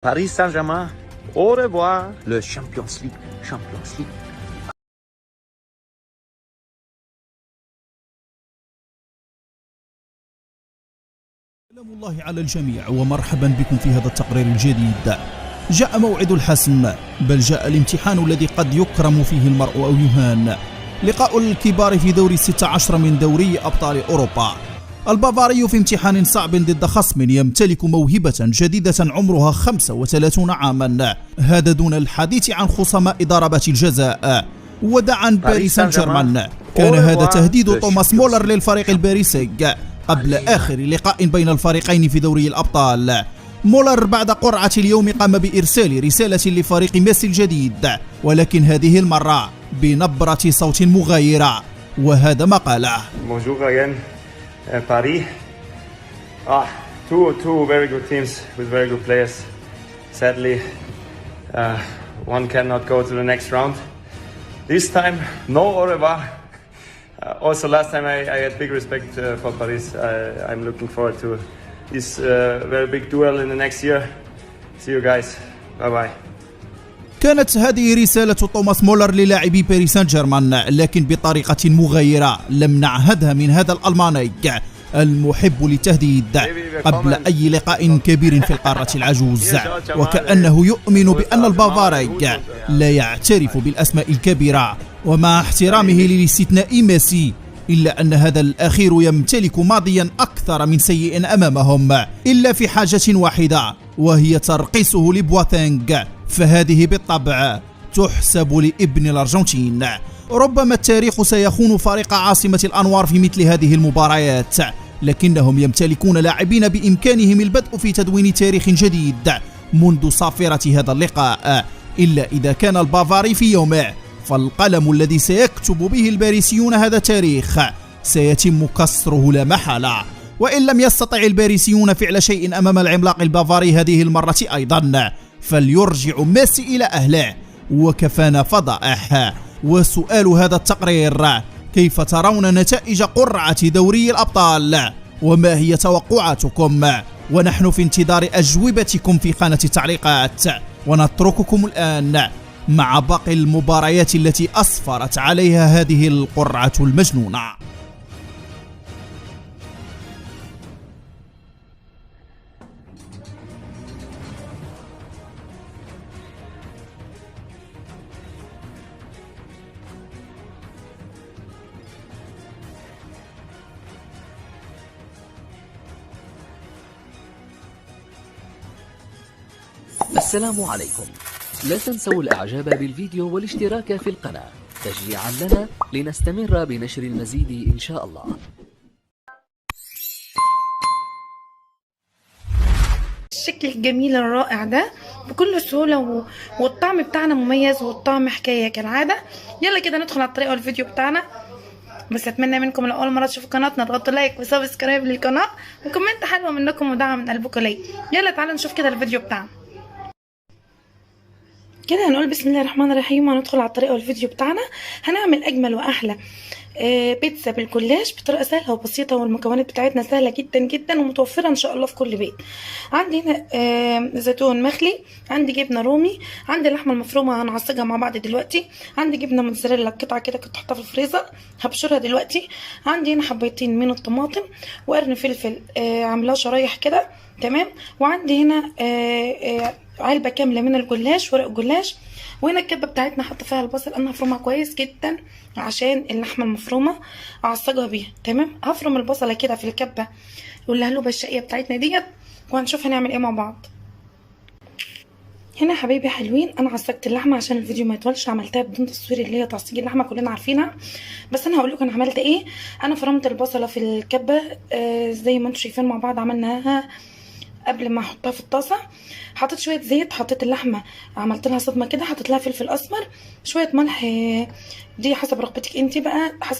Paris Saint-Germain, au revoir, le Champions League, Champions League. سلام الله على الجميع ومرحبا بكم في هذا التقرير الجديد. جاء موعد الحسم، بل جاء الامتحان الذي قد يكرم فيه المرء أو يهان. لقاء الكبار في دور 16 من دوري أبطال أوروبا. البافاري في امتحان صعب ضد خصم يمتلك موهبة جديدة عمرها 35 عاما، هذا دون الحديث عن خصماء ضربات الجزاء. ودعا باريس سان جيرمان، كان هذا تهديد توماس مولر للفريق الباريسي قبل آخر لقاء بين الفريقين في دوري الأبطال. مولر بعد قرعة اليوم قام بإرسال رسالة لفريق ميسي الجديد، ولكن هذه المرة بنبرة صوت مغايرة، وهذا ما قاله. Bonjour again, Paris. Two very good teams with very good players. Sadly, one cannot go to the next round. This time, no au revoir. Also, last time I had big respect for Paris. I'm looking forward to this very big duel in the next year. See you guys. Bye bye. كانت هذه رسالة توماس مولر للاعبي باريس سان جيرمان، لكن بطريقة مغايرة لم نعهدها من هذا الألماني المحب للتهديد قبل أي لقاء كبير في القارة العجوز، وكأنه يؤمن بأن البافاري لا يعترف بالأسماء الكبيرة. ومع احترامه للاستثناء ميسي، إلا أن هذا الأخير يمتلك ماضيا أكثر من سيء أمامهم، إلا في حاجة واحدة وهي ترقيصه لبواتينغ، فهذه بالطبع تحسب لابن الأرجنتين. ربما التاريخ سيخون فريق عاصمة الأنوار في مثل هذه المباريات، لكنهم يمتلكون لاعبين بإمكانهم البدء في تدوين تاريخ جديد منذ صافرة هذا اللقاء. إلا إذا كان البافاري في يومه، فالقلم الذي سيكتب به الباريسيون هذا التاريخ سيتم كسره لا محالة. وإن لم يستطع الباريسيون فعل شيء أمام العملاق البافاري هذه المرة أيضا، فليرجع ميسي إلى أهله، وكفانا فضائح. وسؤال هذا التقرير: كيف ترون نتائج قرعة دوري الأبطال؟ وما هي توقعاتكم؟ ونحن في انتظار أجوبتكم في خانة التعليقات، ونترككم الآن مع باقي المباريات التي أسفرت عليها هذه القرعة المجنونة. السلام عليكم. لا تنسوا الاعجاب بالفيديو والاشتراك في القناة تشجيعا لنا لنستمر بنشر المزيد ان شاء الله. الشكل الجميل الرائع ده بكل سهولة والطعم بتاعنا مميز، والطعم حكاية كالعادة. يلا كده ندخل على الطريقة والفيديو بتاعنا. بس اتمنى منكم لو اول مره تشوفوا قناتنا تضغطوا لايك وسبسكرايب للقناه وكومنت حلوه منكم ودعم من قلبكم ليا. يلا تعالوا نشوف كده الفيديو بتاعنا. كده هنقول بسم الله الرحمن الرحيم وندخل على الطريقه والفيديو بتاعنا. هنعمل اجمل واحلى بيتزا بالجلاش بطريقه سهله وبسيطه، والمكونات بتاعتنا سهله جدا جدا ومتوفره ان شاء الله في كل بيت. عندي هنا زيتون مخلي، عندي جبنه رومي، عندي اللحمه المفرومه هنعصجها مع بعض دلوقتي، عندي جبنه موتزاريلا قطعه كده كنت حاطها في الفريزر هبشرها دلوقتي، عندي هنا حبيتين من الطماطم وقرن فلفل عاملاه شرايح كده تمام، وعندي هنا علبه كامله من الجلاش، ورق الجلاش. وهنا الكبه بتاعتنا حاطه فيها البصل، انا هفرمها كويس جدا عشان اللحمه المفرومه اعصجها بيها تمام. هفرم البصله كده في الكبه واللهلوبه الشقيه بتاعتنا ديت، وهنشوف هنعمل ايه مع بعض. هنا حبايبي حلوين انا عصجت اللحمه عشان الفيديو ما يطولش، عملتها بدون تصوير اللي هي تعصيج اللحمه كلنا عارفينها، بس انا هقول لكم انا عملت ايه. انا فرمت البصله في الكبه زي ما انتم شايفين مع بعض، عملناها قبل ما احطها في الطاسه. حطيت شويه زيت، حطيت اللحمه عملت لها صدمه كده، حطيت لها فلفل اسمر، شويه ملح دي حسب رغبتك انت بقى، حسب